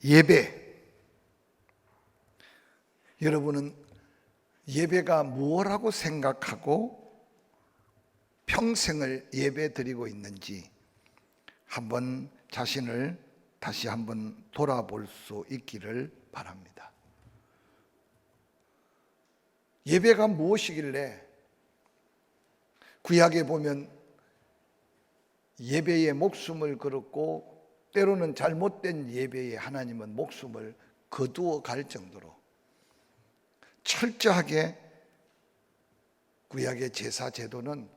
예배. 여러분은 예배가 무엇이라고 생각하고 평생을 예배 드리고 있는지 한번 자신을 다시 한번 돌아볼 수 있기를 바랍니다. 예배가 무엇이길래 구약에 보면 예배에 목숨을 걸었고 때로는 잘못된 예배에 하나님은 목숨을 거두어 갈 정도로 철저하게 구약의 제사 제도는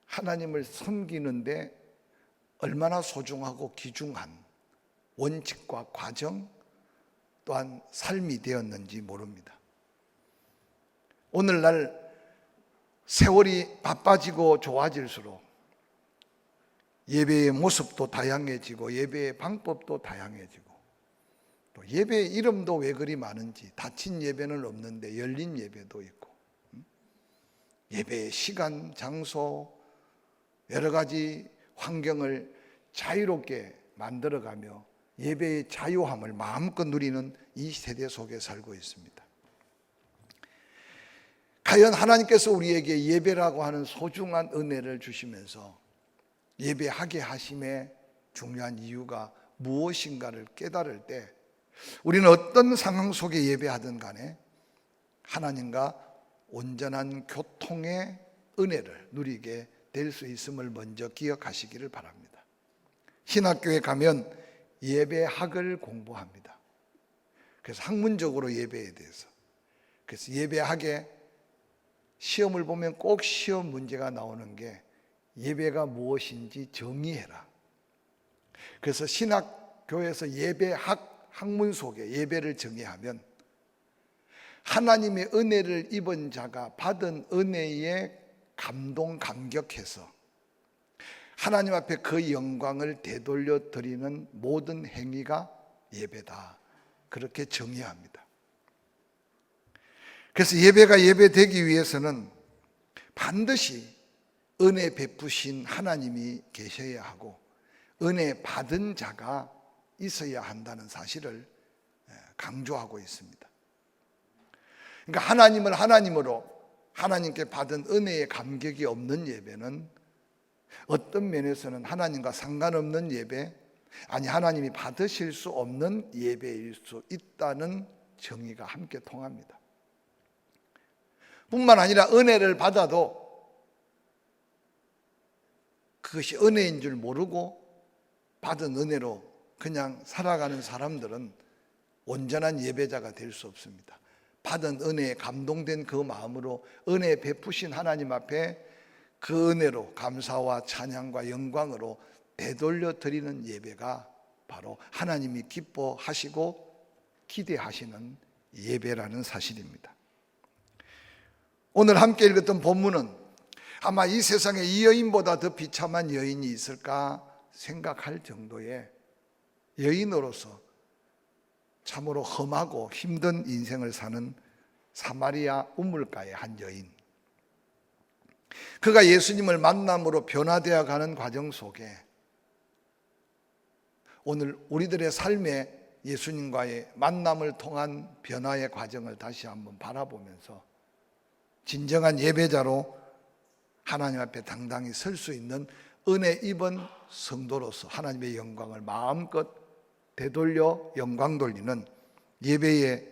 하나님을 섬기는데 얼마나 소중하고 귀중한 원칙과 과정 또한 삶이 되었는지 모릅니다. 오늘날 세월이 바빠지고 좋아질수록 예배의 모습도 다양해지고 예배의 방법도 다양해지고 또 예배의 이름도 왜 그리 많은지, 닫힌 예배는 없는데 열린 예배도 있고 예배의 시간, 장소, 여러 가지 환경을 자유롭게 만들어가며 예배의 자유함을 마음껏 누리는 이 세대 속에 살고 있습니다. 과연 하나님께서 우리에게 예배라고 하는 소중한 은혜를 주시면서 예배하게 하심의 중요한 이유가 무엇인가를 깨달을 때 우리는 어떤 상황 속에 예배하든 간에 하나님과 온전한 교통의 은혜를 누리게 될 수 있음을 먼저 기억하시기를 바랍니다. 신학교에 가면 예배학을 공부합니다. 그래서 학문적으로 예배에 대해서, 그래서 예배학에 시험을 보면 꼭 시험 문제가 나오는 게 예배가 무엇인지 정의해라. 그래서 신학교에서 예배학 학문 속에 예배를 정의하면 하나님의 은혜를 입은 자가 받은 은혜에 감동해서 하나님 앞에 그 영광을 되돌려 드리는 모든 행위가 예배다. 그렇게 정의합니다. 그래서 예배가 예배되기 위해서는 반드시 은혜 베푸신 하나님이 계셔야 하고 은혜 받은 자가 있어야 한다는 사실을 강조하고 있습니다. 그러니까 하나님을 하나님으로 하나님께 받은 은혜에 감격이 없는 예배는 어떤 면에서는 하나님과 상관없는 예배, 아니 하나님이 받으실 수 없는 예배일 수 있다는 정의가 함께 통합니다. 뿐만 아니라 은혜를 받아도 그것이 은혜인 줄 모르고 받은 은혜로 그냥 살아가는 사람들은 온전한 예배자가 될 수 없습니다. 받은 은혜에 감동된 그 마음으로 은혜 베푸신 하나님 앞에 그 은혜로 감사와 찬양과 영광으로 되돌려 드리는 예배가 바로 하나님이 기뻐하시고 기대하시는 예배라는 사실입니다. 오늘 함께 읽었던 본문은 아마 이 세상에 이 여인보다 더 비참한 여인이 있을까 생각할 정도의 여인으로서 참으로 험하고 힘든 인생을 사는 사마리아 우물가의 한 여인, 그가 예수님을 만남으로 변화되어 가는 과정 속에 오늘 우리들의 삶에 예수님과의 만남을 통한 변화의 과정을 다시 한번 바라보면서 진정한 예배자로 하나님 앞에 당당히 설 수 있는 은혜 입은 성도로서 하나님의 영광을 마음껏 되돌려 영광 돌리는 예배의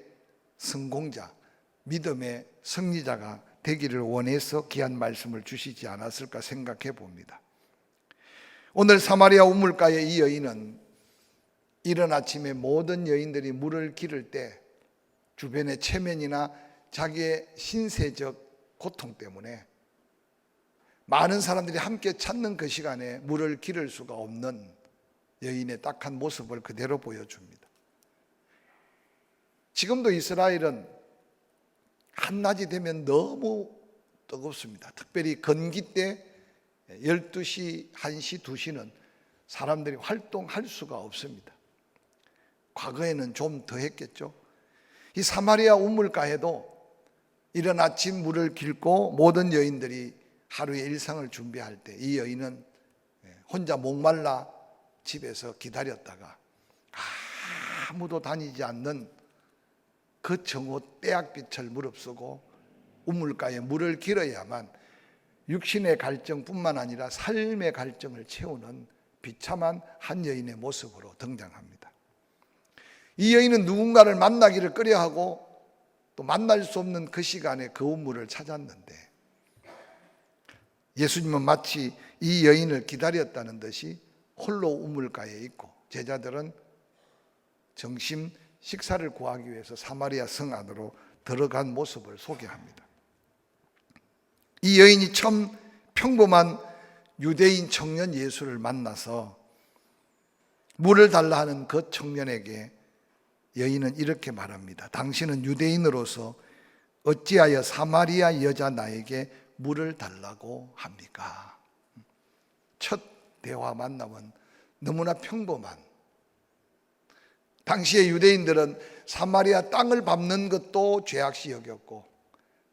성공자, 믿음의 승리자가 되기를 원해서 귀한 말씀을 주시지 않았을까 생각해 봅니다. 오늘 사마리아 우물가의 이 여인은 이른 아침에 모든 여인들이 물을 기를 때 주변의 체면이나 자기의 신세적 고통 때문에 많은 사람들이 함께 찾는 그 시간에 물을 기를 수가 없는 여인의 딱한 모습을 그대로 보여줍니다. 지금도 이스라엘은 한낮이 되면 너무 뜨겁습니다. 특별히 건기 때 12시, 1시, 2시는 사람들이 활동할 수가 없습니다. 과거에는 좀 더 했겠죠. 이 사마리아 우물가에도 이른 아침 물을 길고 모든 여인들이 하루의 일상을 준비할 때 이 여인은 혼자 목말라 집에서 기다렸다가 아무도 다니지 않는 그 정오 떼약빛을 무릅쓰고 우물가에 물을 길어야만 육신의 갈증뿐만 아니라 삶의 갈증을 채우는 비참한 한 여인의 모습으로 등장합니다. 이 여인은 누군가를 만나기를 꺼려하고 또 만날 수 없는 그 시간에 그 우물을 찾았는데, 예수님은 마치 이 여인을 기다렸다는 듯이 홀로 우물가에 있고 제자들은 점심 식사를 구하기 위해서 사마리아 성 안으로 들어간 모습을 소개합니다. 이 여인이 참 평범한 유대인 청년 예수를 만나서 물을 달라 하는 그 청년에게 여인은 이렇게 말합니다. 당신은 유대인으로서 어찌하여 사마리아 여자 나에게 물을 달라고 합니까? 첫 대화 만남은 너무나 평범한, 당시의 유대인들은 사마리아 땅을 밟는 것도 죄악시 여겼고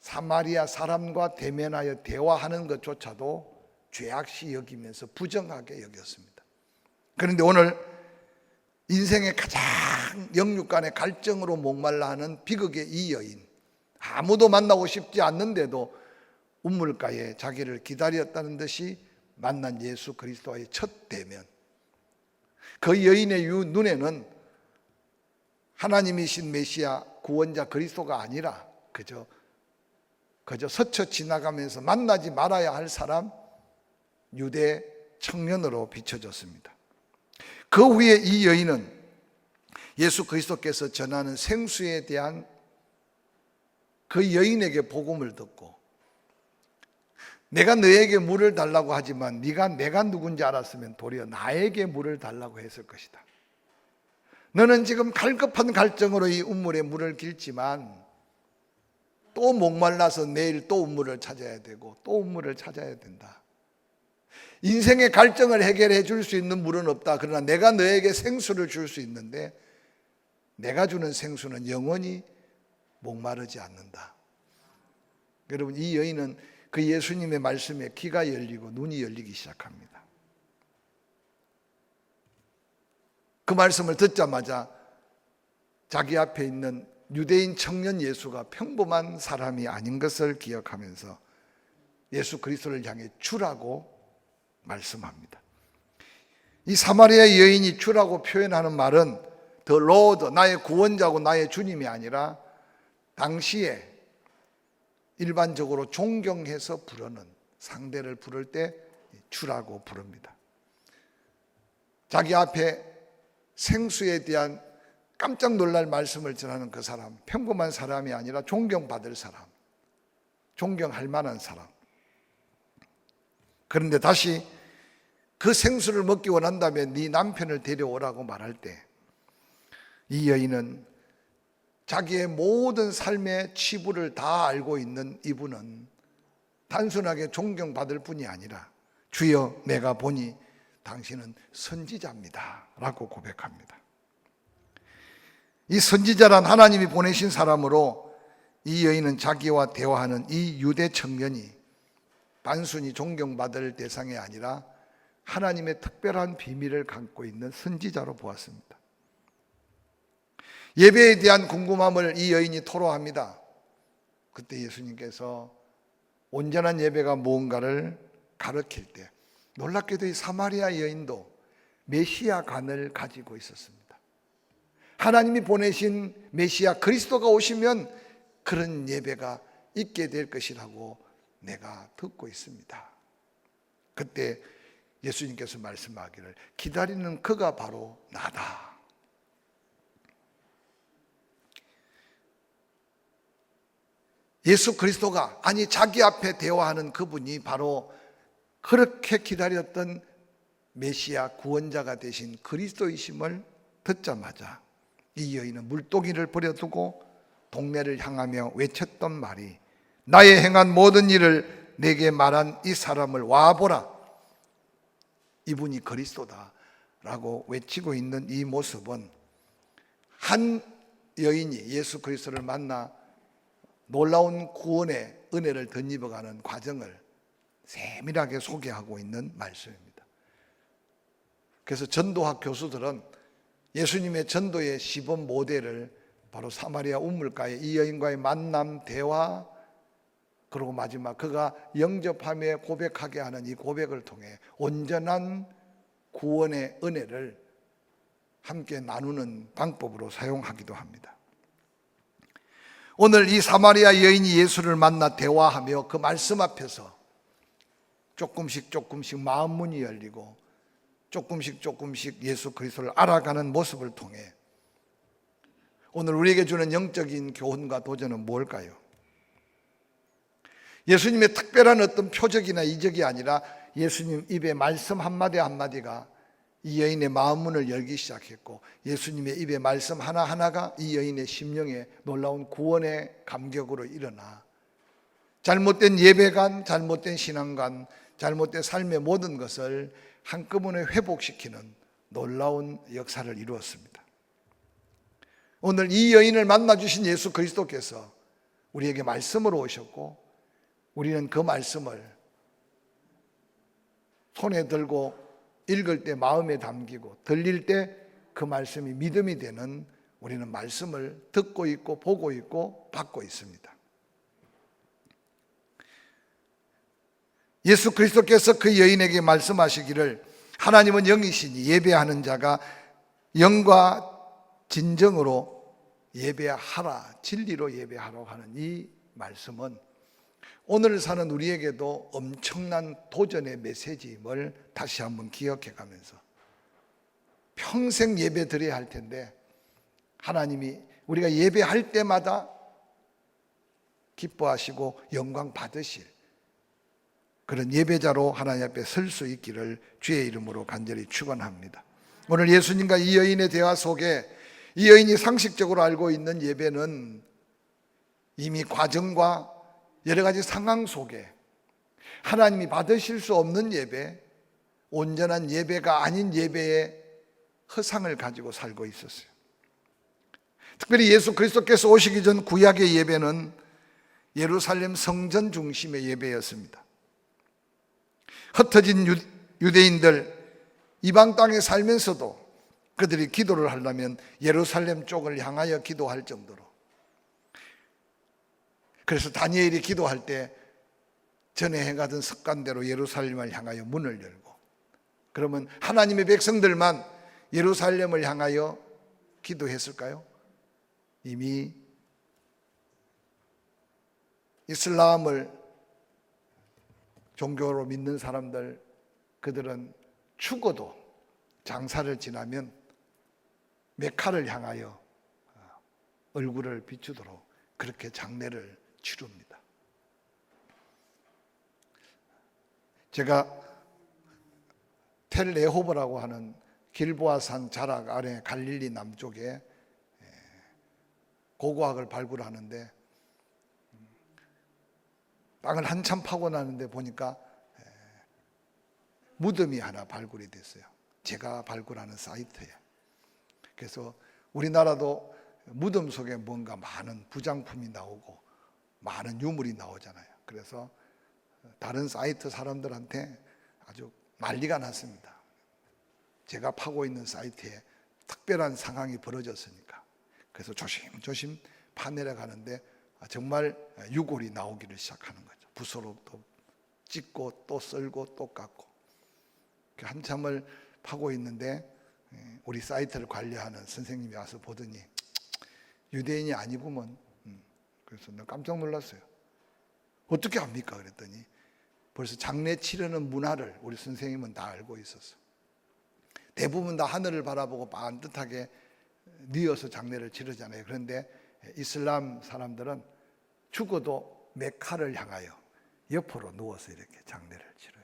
사마리아 사람과 대면하여 대화하는 것조차도 죄악시 여기면서 부정하게 여겼습니다. 그런데 오늘 인생의 가장 영육간의 갈증으로 목말라 하는 비극의 이 여인, 아무도 만나고 싶지 않는데도 우물가에 자기를 기다렸다는 듯이 만난 예수 그리스도와의 첫 대면, 그 여인의 눈에는 하나님이신 메시아 구원자 그리스도가 아니라 그저 스쳐 지나가면서 만나지 말아야 할 사람, 유대 청년으로 비춰졌습니다. 그 후에 이 여인은 예수 그리스도께서 전하는 생수에 대한 그 여인에게 복음을 듣고, 내가 너에게 물을 달라고 하지만 네가 내가 누군지 알았으면 도리어 나에게 물을 달라고 했을 것이다. 너는 지금 갈급한 갈증으로 이 우물에 물을 길지만 또 목말라서 내일 또 우물을 찾아야 되고 또 우물을 찾아야 된다. 인생의 갈증을 해결해 줄 수 있는 물은 없다. 그러나 내가 너에게 생수를 줄 수 있는데 내가 주는 생수는 영원히 목마르지 않는다. 여러분, 이 여인은 그 예수님의 말씀에 귀가 열리고 눈이 열리기 시작합니다. 그 말씀을 듣자마자 자기 앞에 있는 유대인 청년 예수가 평범한 사람이 아닌 것을 기억하면서 예수 그리스도를 향해 주라고 말씀합니다. 이 사마리아 여인이 주라고 표현하는 말은 The Lord, 나의 구원자고 나의 주님이 아니라 당시에 일반적으로 존경해서 부르는, 상대를 부를 때 주라고 부릅니다. 자기 앞에 생수에 대한 깜짝 놀랄 말씀을 전하는 그 사람, 평범한 사람이 아니라 존경받을 사람, 존경할 만한 사람. 그런데 다시 그 생수를 먹기 원한다면 네 남편을 데려오라고 말할 때 이 여인은 자기의 모든 삶의 치부를 다 알고 있는 이분은 단순하게 존경받을 뿐이 아니라 주여 내가 보니 당신은 선지자입니다 라고 고백합니다. 이 선지자란 하나님이 보내신 사람으로 이 여인은 자기와 대화하는 이 유대 청년이 단순히 존경받을 대상이 아니라 하나님의 특별한 비밀을 갖고 있는 선지자로 보았습니다. 예배에 대한 궁금함을 이 여인이 토로합니다. 그때 예수님께서 온전한 예배가 무언가를 가르칠 때 놀랍게도 이 사마리아 여인도 메시아 간을 가지고 있었습니다. 하나님이 보내신 메시아 그리스도가 오시면 그런 예배가 있게 될 것이라고 내가 듣고 있습니다. 그때 예수님께서 말씀하기를 기다리는 그가 바로 나다. 예수 그리스도가, 아니 자기 앞에 대화하는 그분이 바로 그렇게 기다렸던 메시아 구원자가 되신 그리스도이심을 듣자마자 이 여인은 물동이를 버려두고 동네를 향하며 외쳤던 말이 나의 행한 모든 일을 내게 말한 이 사람을 와보라. 이분이 그리스도다 라고 외치고 있는 이 모습은 한 여인이 예수 그리스도를 만나 놀라운 구원의 은혜를 덧입어가는 과정을 세밀하게 소개하고 있는 말씀입니다. 그래서 전도학 교수들은 예수님의 전도의 시범 모델을 바로 사마리아 우물가의 이 여인과의 만남, 대화, 그리고 마지막 그가 영접하며 고백하게 하는 이 고백을 통해 온전한 구원의 은혜를 함께 나누는 방법으로 사용하기도 합니다. 오늘 이 사마리아 여인이 예수를 만나 대화하며 그 말씀 앞에서 조금씩 마음 문이 열리고 조금씩 예수 그리스도를 알아가는 모습을 통해 오늘 우리에게 주는 영적인 교훈과 도전은 뭘까요? 예수님의 특별한 어떤 표적이나 이적이 아니라 예수님 입의 말씀 한마디 한마디가 이 여인의 마음 문을 열기 시작했고, 예수님의 입의 말씀 하나하나가 이 여인의 심령에 놀라운 구원의 감격으로 일어나 잘못된 예배관, 잘못된 신앙관, 잘못된 삶의 모든 것을 한꺼번에 회복시키는 놀라운 역사를 이루었습니다. 오늘 이 여인을 만나주신 예수 그리스도께서 우리에게 말씀으로 오셨고, 우리는 그 말씀을 손에 들고 읽을 때 마음에 담기고 들릴 때 그 말씀이 믿음이 되는, 우리는 말씀을 듣고 있고 보고 있고 받고 있습니다. 예수 그리스도께서 그 여인에게 말씀하시기를 하나님은 영이시니 예배하는 자가 영과 진정으로 예배하라, 진리로 예배하라고 하는 이 말씀은 오늘 사는 우리에게도 엄청난 도전의 메시지임을 다시 한번 기억해 가면서 평생 예배 드려야 할 텐데, 하나님이 우리가 예배할 때마다 기뻐하시고 영광 받으실 그런 예배자로 하나님 앞에 설 수 있기를 주의 이름으로 간절히 축원합니다. 오늘 예수님과 이 여인의 대화 속에 이 여인이 상식적으로 알고 있는 예배는 이미 과정과 여러 가지 상황 속에 하나님이 받으실 수 없는 예배, 온전한 예배가 아닌 예배의 허상을 가지고 살고 있었어요. 특별히 예수 그리스도께서 오시기 전 구약의 예배는 예루살렘 성전 중심의 예배였습니다. 흩어진 유대인들, 이방 땅에 살면서도 그들이 기도를 하려면 예루살렘 쪽을 향하여 기도할 정도로, 그래서 다니엘이 기도할 때 전에 해가던 습관대로 예루살렘을 향하여 문을 열고, 그러면 하나님의 백성들만 예루살렘을 향하여 기도했을까요? 이미 이슬람을 종교로 믿는 사람들, 그들은 죽어도 장사를 지나면 메카를 향하여 얼굴을 비추도록 그렇게 장례를 치릅니다. 제가 텔레호브라고 하는 길보아산 자락 아래 갈릴리 남쪽에 고고학을 발굴하는데, 땅을 한참 파고 나는데 보니까 무덤이 하나 발굴이 됐어요. 제가 발굴하는 사이트에. 그래서 우리나라도 무덤 속에 뭔가 많은 부장품이 나오고 많은 유물이 나오잖아요. 그래서 다른 사이트 사람들한테 아주 난리가 났습니다. 제가 파고 있는 사이트에 특별한 상황이 벌어졌으니까. 그래서 조심조심 파내려가는데 정말 유골이 나오기를 시작하는 거죠. 붓으로 또 찍고 또 썰고 또 깎고. 한참을 파고 있는데 우리 사이트를 관리하는 선생님이 와서 보더니 유대인이 아니구먼. 그래서 내가 깜짝 놀랐어요. 어떻게 합니까? 그랬더니 벌써 장례 치르는 문화를 우리 선생님은 다 알고 있었어. 대부분 다 하늘을 바라보고 반듯하게 뉘어서 장례를 치르잖아요. 그런데 이슬람 사람들은 죽어도 메카를 향하여 옆으로 누워서 이렇게 장례를 치러요.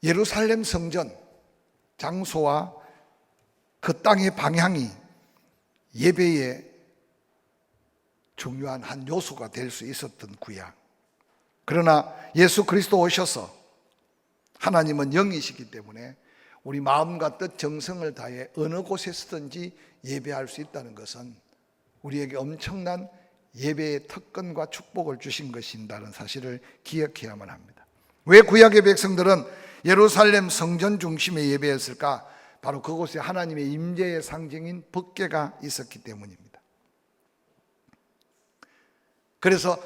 예루살렘 성전 장소와 그 땅의 방향이 예배의 중요한 한 요소가 될 수 있었던 구약. 그러나 예수 그리스도 오셔서 하나님은 영이시기 때문에 우리 마음과 뜻 정성을 다해 어느 곳에서든지 예배할 수 있다는 것은 우리에게 엄청난 예배의 특권과 축복을 주신 것인다는 사실을 기억해야만 합니다. 왜 구약의 백성들은 예루살렘 성전 중심의 예배였을까? 바로 그곳에 하나님의 임재의 상징인 법궤가 있었기 때문입니다. 그래서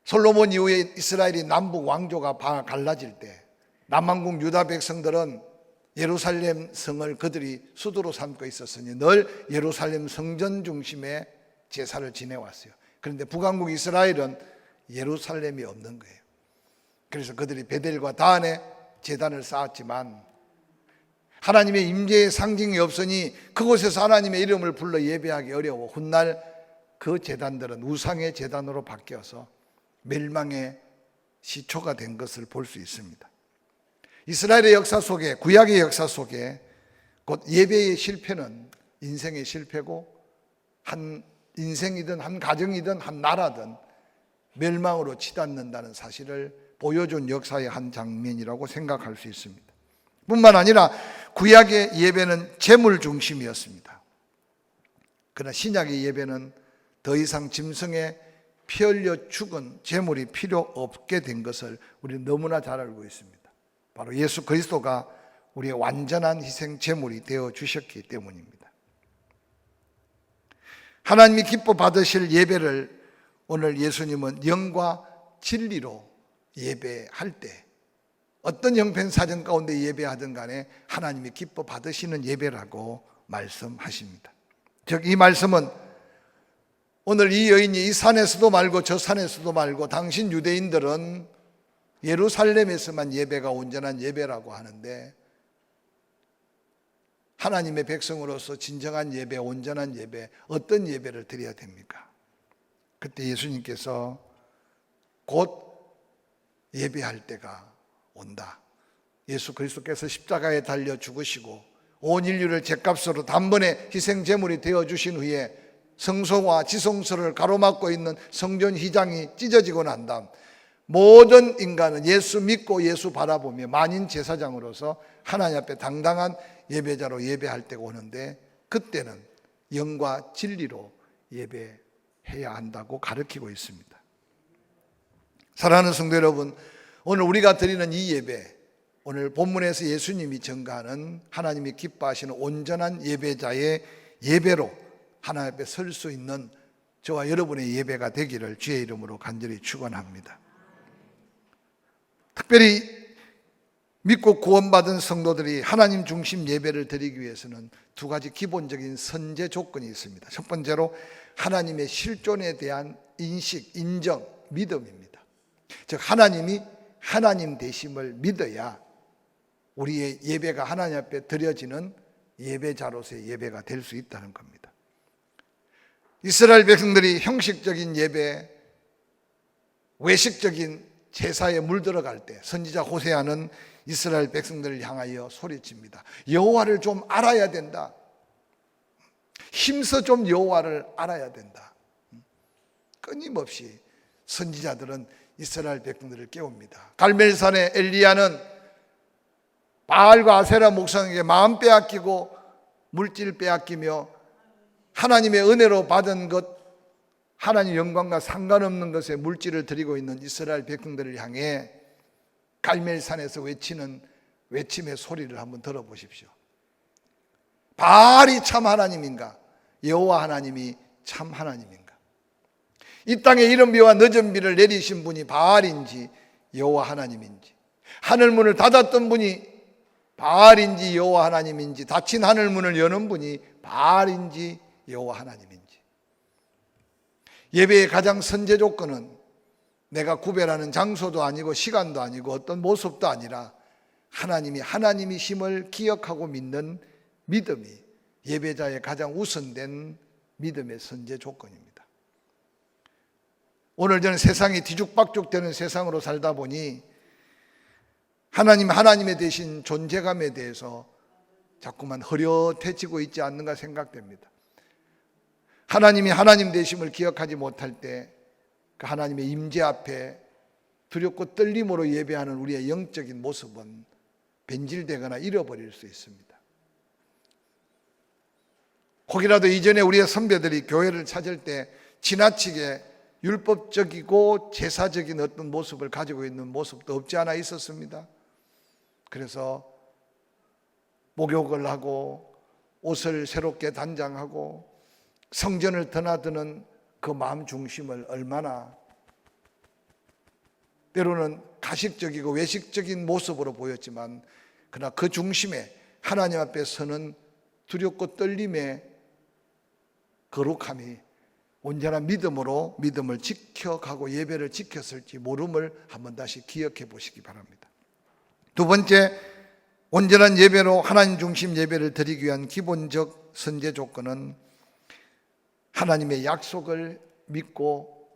솔로몬 이후에 이스라엘이 남북 왕조가 갈라질 때 남한국 유다 백성들은 예루살렘 성을 그들이 수도로 삼고 있었으니 늘 예루살렘 성전 중심의 제사를 지내왔어요. 그런데 북왕국 이스라엘은 예루살렘이 없는 거예요. 그래서 그들이 베델과 다안에 제단을 쌓았지만 하나님의 임재의 상징이 없으니 그곳에서 하나님의 이름을 불러 예배하기 어려워 훗날 그 제단들은 우상의 제단으로 바뀌어서 멸망의 시초가 된 것을 볼 수 있습니다. 이스라엘의 역사 속에, 구약의 역사 속에 곧 예배의 실패는 인생의 실패고 한 인생이든 한 가정이든 한 나라든 멸망으로 치닫는다는 사실을 보여준 역사의 한 장면이라고 생각할 수 있습니다. 뿐만 아니라 구약의 예배는 재물 중심이었습니다. 그러나 신약의 예배는 더 이상 짐승에 피 흘려 죽은 재물이 필요 없게 된 것을 우리는 너무나 잘 알고 있습니다. 바로 예수 그리스도가 우리의 완전한 희생 제물이 되어 주셨기 때문입니다. 하나님이 기뻐 받으실 예배를 오늘 예수님은 영과 진리로 예배할 때 어떤 형편사정 가운데 예배하든 간에 하나님이 기뻐 받으시는 예배라고 말씀하십니다. 즉 이 말씀은 오늘 이 여인이 이 산에서도 말고 저 산에서도 말고 당신 유대인들은 예루살렘에서만 예배가 온전한 예배라고 하는데 하나님의 백성으로서 진정한 예배, 온전한 예배, 어떤 예배를 드려야 됩니까? 그때 예수님께서 곧 예배할 때가 온다. 예수 그리스도께서 십자가에 달려 죽으시고 온 인류를 죗값으로 단번에 희생 제물이 되어 주신 후에 성소와 지성소를 가로막고 있는 성전 휘장이 찢어지고 난 다음 모든 인간은 예수 믿고 예수 바라보며 만인 제사장으로서 하나님 앞에 당당한 예배자로 예배할 때가 오는데 그때는 영과 진리로 예배해야 한다고 가르치고 있습니다. 사랑하는 성도 여러분, 오늘 우리가 드리는 이 예배, 오늘 본문에서 예수님이 전가하는 하나님이 기뻐하시는 온전한 예배자의 예배로 하나님 앞에 설 수 있는 저와 여러분의 예배가 되기를 주의 이름으로 간절히 축원합니다. 특별히 믿고 구원받은 성도들이 하나님 중심 예배를 드리기 위해서는 두 가지 기본적인 선제 조건이 있습니다. 첫 번째로 하나님의 실존에 대한 인식, 인정, 믿음입니다. 즉 하나님이 하나님 되심을 믿어야 우리의 예배가 하나님 앞에 드려지는 예배자로서의 예배가 될 수 있다는 겁니다. 이스라엘 백성들이 형식적인 예배, 외식적인 제사에 물들어갈 때 선지자 호세아는 이스라엘 백성들을 향하여 소리칩니다. 여호와를 좀 알아야 된다. 힘써 좀 여호와를 알아야 된다. 끊임없이 선지자들은 이스라엘 백성들을 깨웁니다. 갈멜산의 엘리야는 바알과 아세라 목상에게 마음 빼앗기고 물질 빼앗기며 하나님의 은혜로 받은 것, 하나님 영광과 상관없는 것에 물질을 드리고 있는 이스라엘 백성들을 향해 갈멜산에서 외치는 외침의 소리를 한번 들어보십시오. 바알이 참 하나님인가? 여호와 하나님이 참 하나님인가? 이 땅에 이른 비와 늦은 비를 내리신 분이 바알인지 여호와 하나님인지, 하늘문을 닫았던 분이 바알인지 여호와 하나님인지, 닫힌 하늘문을 여는 분이 바알인지 여호와 하나님인지. 예배의 가장 선제 조건은 내가 구별하는 장소도 아니고 시간도 아니고 어떤 모습도 아니라 하나님이 하나님이심을 기억하고 믿는 믿음이 예배자의 가장 우선된 믿음의 선제 조건입니다. 오늘 저는 세상이 뒤죽박죽되는 세상으로 살다 보니 하나님의 대신 존재감에 대해서 자꾸만 흐릿해지고 있지 않는가 생각됩니다. 하나님이 하나님 되심을 기억하지 못할 때 그 하나님의 임재 앞에 두렵고 떨림으로 예배하는 우리의 영적인 모습은 변질되거나 잃어버릴 수 있습니다. 혹이라도 이전에 우리의 선배들이 교회를 찾을 때 지나치게 율법적이고 제사적인 어떤 모습을 가지고 있는 모습도 없지 않아 있었습니다. 그래서 목욕을 하고 옷을 새롭게 단장하고 성전을 드나드는 그 마음 중심을 얼마나 때로는 가식적이고 외식적인 모습으로 보였지만, 그러나 그 중심에 하나님 앞에 서는 두렵고 떨림의 거룩함이 온전한 믿음으로 믿음을 지켜가고 예배를 지켰을지 모름을 한번 다시 기억해 보시기 바랍니다. 두 번째, 온전한 예배로 하나님 중심 예배를 드리기 위한 기본적 선제 조건은 하나님의 약속을 믿고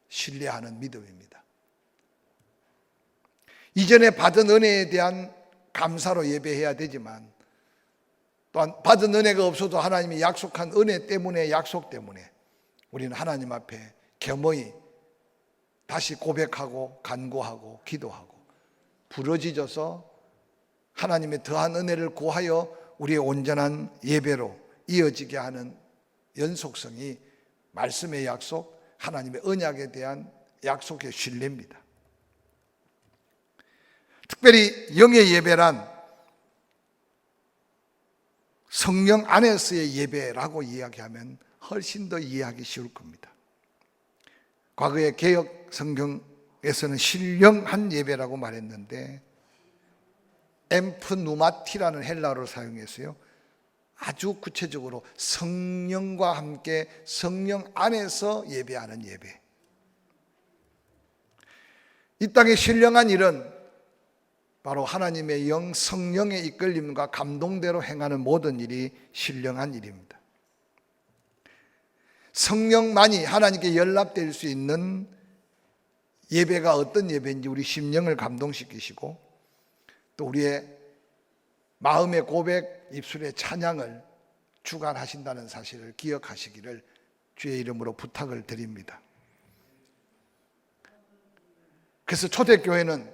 신뢰하는 믿음입니다. 이전에 받은 은혜에 대한 감사로 예배해야 되지만, 또한 받은 은혜가 없어도 하나님이 약속한 은혜 때문에, 약속 때문에 우리는 하나님 앞에 겸허히 다시 고백하고 간구하고 기도하고 부르짖어서 하나님의 더한 은혜를 구하여 우리의 온전한 예배로 이어지게 하는 연속성이 말씀의 약속, 하나님의 언약에 대한 약속의 신뢰입니다. 특별히 영의 예배란 성령 안에서의 예배라고 이야기하면 훨씬 더 이해하기 쉬울 겁니다. 과거의 개역 성경에서는 신령한 예배라고 말했는데 엠프누마티라는 헬라어를 사용했어요. 아주 구체적으로 성령과 함께 성령 안에서 예배하는 예배. 이 땅의 신령한 일은 바로 하나님의 영 성령의 이끌림과 감동대로 행하는 모든 일이 신령한 일입니다. 성령만이 하나님께 연락될 수 있는 예배가 어떤 예배인지 우리 심령을 감동시키시고 또 우리의 마음의 고백, 입술의 찬양을 주관하신다는 사실을 기억하시기를 주의 이름으로 부탁을 드립니다. 그래서 초대교회는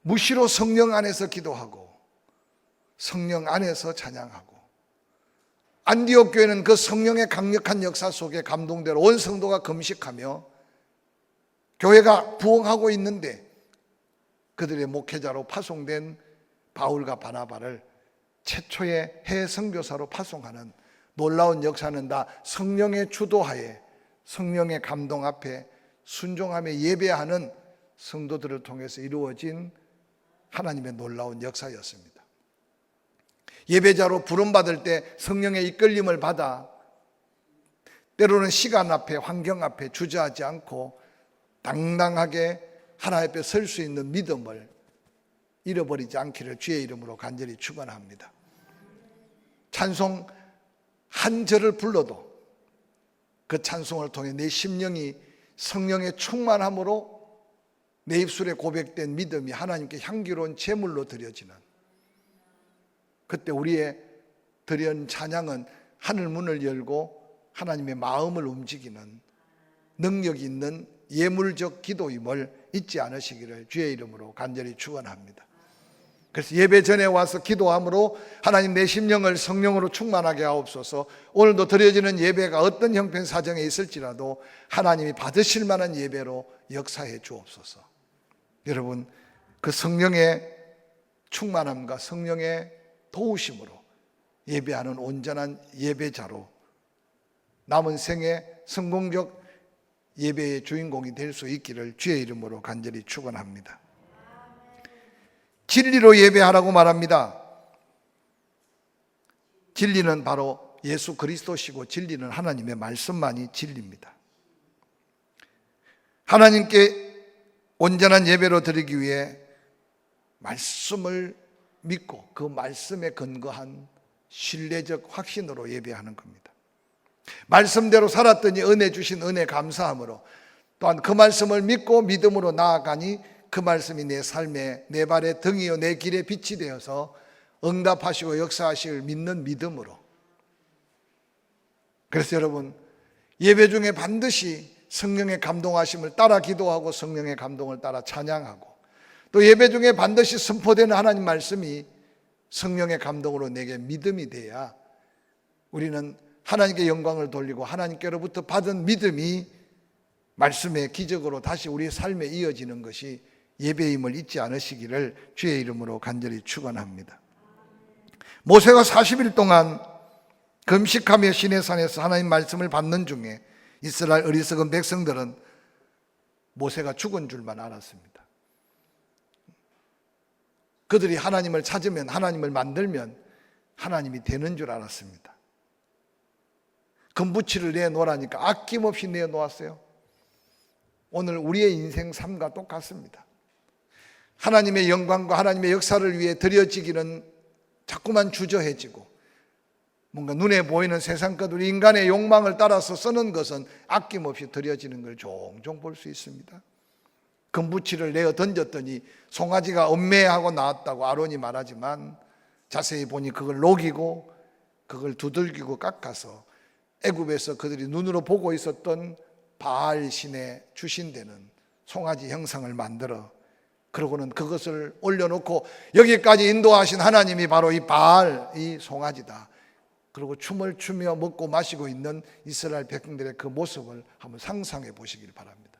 무시로 성령 안에서 기도하고 성령 안에서 찬양하고, 안디옥 교회는 그 성령의 강력한 역사 속에 감동대로 온 성도가 금식하며 교회가 부흥하고 있는데 그들의 목회자로 파송된 바울과 바나바를 최초의 해외 선교사로 파송하는 놀라운 역사는 다 성령의 주도하에 성령의 감동 앞에 순종하며 예배하는 성도들을 통해서 이루어진 하나님의 놀라운 역사였습니다. 예배자로 부름받을 때 성령의 이끌림을 받아 때로는 시간 앞에, 환경 앞에 주저하지 않고 당당하게 하나님 앞에 설 수 있는 믿음을 잃어버리지 않기를 주의 이름으로 간절히 축원합니다. 찬송 한 절을 불러도 그 찬송을 통해 내 심령이 성령의 충만함으로 내 입술에 고백된 믿음이 하나님께 향기로운 제물로 드려지는, 그때 우리의 드린 찬양은 하늘 문을 열고 하나님의 마음을 움직이는 능력 있는 예물적 기도임을 잊지 않으시기를 주의 이름으로 간절히 축원합니다. 그래서 예배 전에 와서 기도함으로 하나님 내 심령을 성령으로 충만하게 하옵소서. 오늘도 드려지는 예배가 어떤 형편 사정에 있을지라도 하나님이 받으실 만한 예배로 역사해 주옵소서. 여러분, 그 성령의 충만함과 성령의 도우심으로 예배하는 온전한 예배자로 남은 생에 성공적 예배의 주인공이 될 수 있기를 주의 이름으로 간절히 축원합니다. 진리로 예배하라고 말합니다. 진리는 바로 예수 그리스도시고 진리는 하나님의 말씀만이 진리입니다. 하나님께 온전한 예배로 드리기 위해 말씀을 믿고 그 말씀에 근거한 신뢰적 확신으로 예배하는 겁니다. 말씀대로 살았더니 은혜 주신 은혜 감사함으로, 또한 그 말씀을 믿고 믿음으로 나아가니 그 말씀이 내 삶에 내 발의 등이요 내 길의 빛이 되어서 응답하시고 역사하실 믿는 믿음으로. 그래서 여러분, 예배 중에 반드시 성령의 감동하심을 따라 기도하고 성령의 감동을 따라 찬양하고, 또 예배 중에 반드시 선포되는 하나님 말씀이 성령의 감동으로 내게 믿음이 돼야 우리는 하나님께 영광을 돌리고 하나님께로부터 받은 믿음이 말씀의 기적으로 다시 우리의 삶에 이어지는 것이 예배임을 잊지 않으시기를 주의 이름으로 간절히 축원합니다. 모세가 40일 동안 금식하며 시내산에서 하나님 말씀을 받는 중에 이스라엘 어리석은 백성들은 모세가 죽은 줄만 알았습니다. 그들이 하나님을 찾으면, 하나님을 만들면 하나님이 되는 줄 알았습니다. 금부치를 내놓으라니까 아낌없이 내놓았어요. 오늘 우리의 인생 삶과 똑같습니다. 하나님의 영광과 하나님의 역사를 위해 드려지기는 자꾸만 주저해지고, 뭔가 눈에 보이는 세상 것들, 인간의 욕망을 따라서 쓰는 것은 아낌없이 드려지는 걸 종종 볼 수 있습니다. 금부치를 내어 던졌더니 송아지가 엄매하고 나왔다고 아론이 말하지만, 자세히 보니 그걸 녹이고 그걸 두들기고 깎아서 애굽에서 그들이 눈으로 보고 있었던 바알 신의 주신되는 송아지 형상을 만들어, 그러고는 그것을 올려놓고 여기까지 인도하신 하나님이 바로 이 바알, 이 송아지다. 그리고 춤을 추며 먹고 마시고 있는 이스라엘 백성들의 그 모습을 한번 상상해 보시길 바랍니다.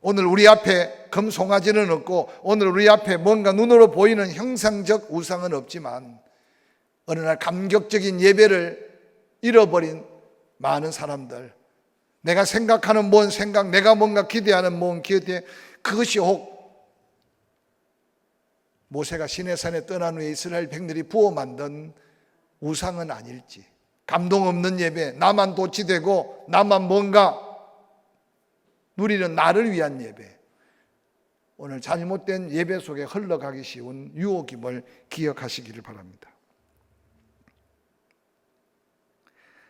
오늘 우리 앞에 금송아지는 없고, 오늘 우리 앞에 뭔가 눈으로 보이는 형상적 우상은 없지만, 어느 날 감격적인 예배를 잃어버린 많은 사람들, 내가 생각하는 뭔 생각, 내가 뭔가 기대하는 뭔 기대, 그것이 혹 모세가 시내산에 떠난 후에 이스라엘 백성들이 부어 만든 우상은 아닐지, 감동 없는 예배, 나만 도취되고 나만 뭔가 누리는 나를 위한 예배, 오늘 잘못된 예배 속에 흘러가기 쉬운 유혹임을 기억하시기를 바랍니다.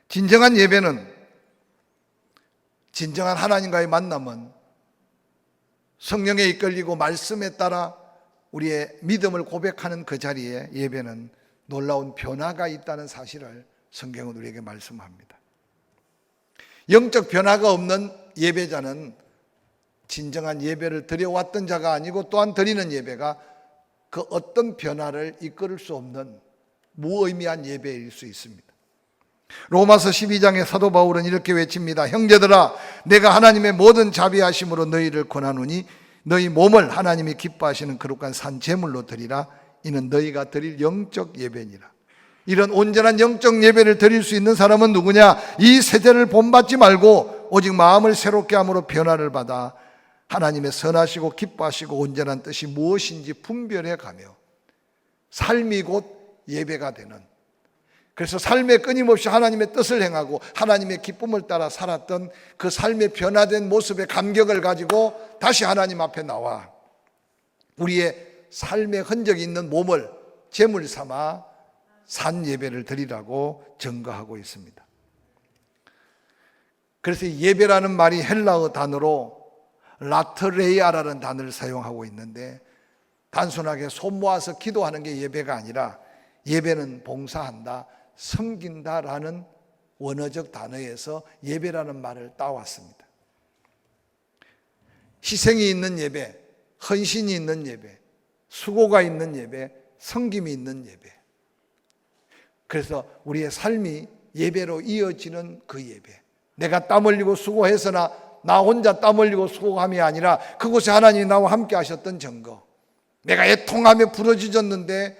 진정한 예배는, 진정한 하나님과의 만남은 성령에 이끌리고 말씀에 따라 우리의 믿음을 고백하는 그 자리에 예배는 놀라운 변화가 있다는 사실을 성경은 우리에게 말씀합니다. 영적 변화가 없는 예배자는 진정한 예배를 드려왔던 자가 아니고, 또한 드리는 예배가 그 어떤 변화를 이끌을 수 없는 무의미한 예배일 수 있습니다. 로마서 12장의 사도 바울은 이렇게 외칩니다. 형제들아, 내가 하나님의 모든 자비하심으로 너희를 권하노니 너희 몸을 하나님이 기뻐하시는 거룩한 산 제물로 드리라. 이는 너희가 드릴 영적 예배니라. 이런 온전한 영적 예배를 드릴 수 있는 사람은 누구냐? 이 세대를 본받지 말고 오직 마음을 새롭게 함으로 변화를 받아 하나님의 선하시고 기뻐하시고 온전한 뜻이 무엇인지 분별해 가며 삶이 곧 예배가 되는, 그래서 삶에 끊임없이 하나님의 뜻을 행하고 하나님의 기쁨을 따라 살았던 그 삶의 변화된 모습의 감격을 가지고 다시 하나님 앞에 나와 우리의 삶의 흔적이 있는 몸을 제물 삼아 산 예배를 드리라고 증거하고 있습니다. 그래서 예배라는 말이 헬라어 단어로 라트레이아라는 단어를 사용하고 있는데, 단순하게 손 모아서 기도하는 게 예배가 아니라 예배는 봉사한다, 섬긴다라는 원어적 단어에서 예배라는 말을 따왔습니다. 희생이 있는 예배, 헌신이 있는 예배, 수고가 있는 예배, 섬김이 있는 예배. 그래서 우리의 삶이 예배로 이어지는 그 예배, 내가 땀 흘리고 수고해서나 나 혼자 땀 흘리고 수고함이 아니라 그곳에 하나님이 나와 함께 하셨던 증거, 내가 애통하며 부러지졌는데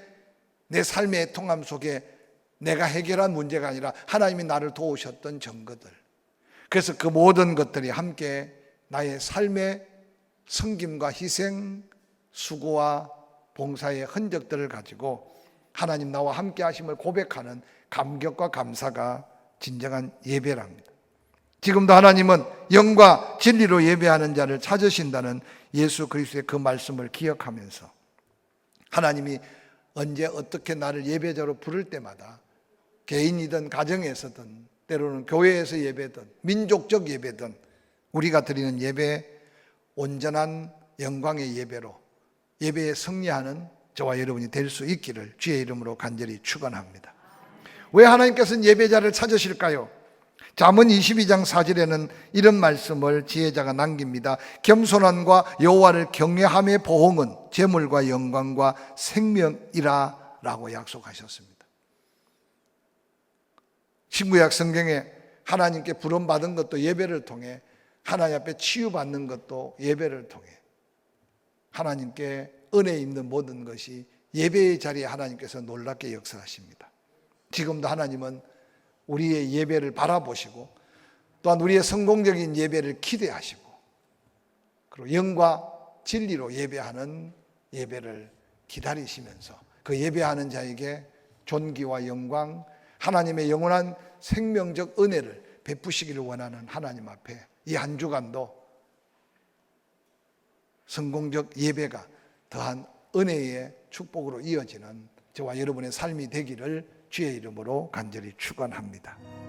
내 삶의 애통함 속에 내가 해결한 문제가 아니라 하나님이 나를 도우셨던 증거들, 그래서 그 모든 것들이 함께 나의 삶의 섬김과 희생, 수고와 봉사의 흔적들을 가지고 하나님 나와 함께 하심을 고백하는 감격과 감사가 진정한 예배랍니다. 지금도 하나님은 영과 진리로 예배하는 자를 찾으신다는 예수 그리스도의 그 말씀을 기억하면서 하나님이 언제 어떻게 나를 예배자로 부를 때마다 개인이든 가정에서든 때로는 교회에서 예배든 민족적 예배든 우리가 드리는 예배, 온전한 영광의 예배로 예배에 승리하는 저와 여러분이 될 수 있기를 주의 이름으로 간절히 축원합니다. 왜 하나님께서는 예배자를 찾으실까요? 잠언 22장 4절에는 이런 말씀을 지혜자가 남깁니다. 겸손함과 여호와를 경외함의 보응은 재물과 영광과 생명이라 라고 약속하셨습니다. 신구약 성경에 하나님께 부름받은 것도 예배를 통해, 하나님 앞에 치유받는 것도 예배를 통해, 하나님께 은혜 있는 모든 것이 예배의 자리에 하나님께서 놀랍게 역사하십니다. 지금도 하나님은 우리의 예배를 바라보시고 또한 우리의 성공적인 예배를 기대하시고 그리고 영과 진리로 예배하는 예배를 기다리시면서 그 예배하는 자에게 존귀와 영광, 하나님의 영원한 생명적 은혜를 베푸시기를 원하는 하나님 앞에 이 한 주간도 성공적 예배가 더한 은혜의 축복으로 이어지는 저와 여러분의 삶이 되기를 주의 이름으로 간절히 축원합니다.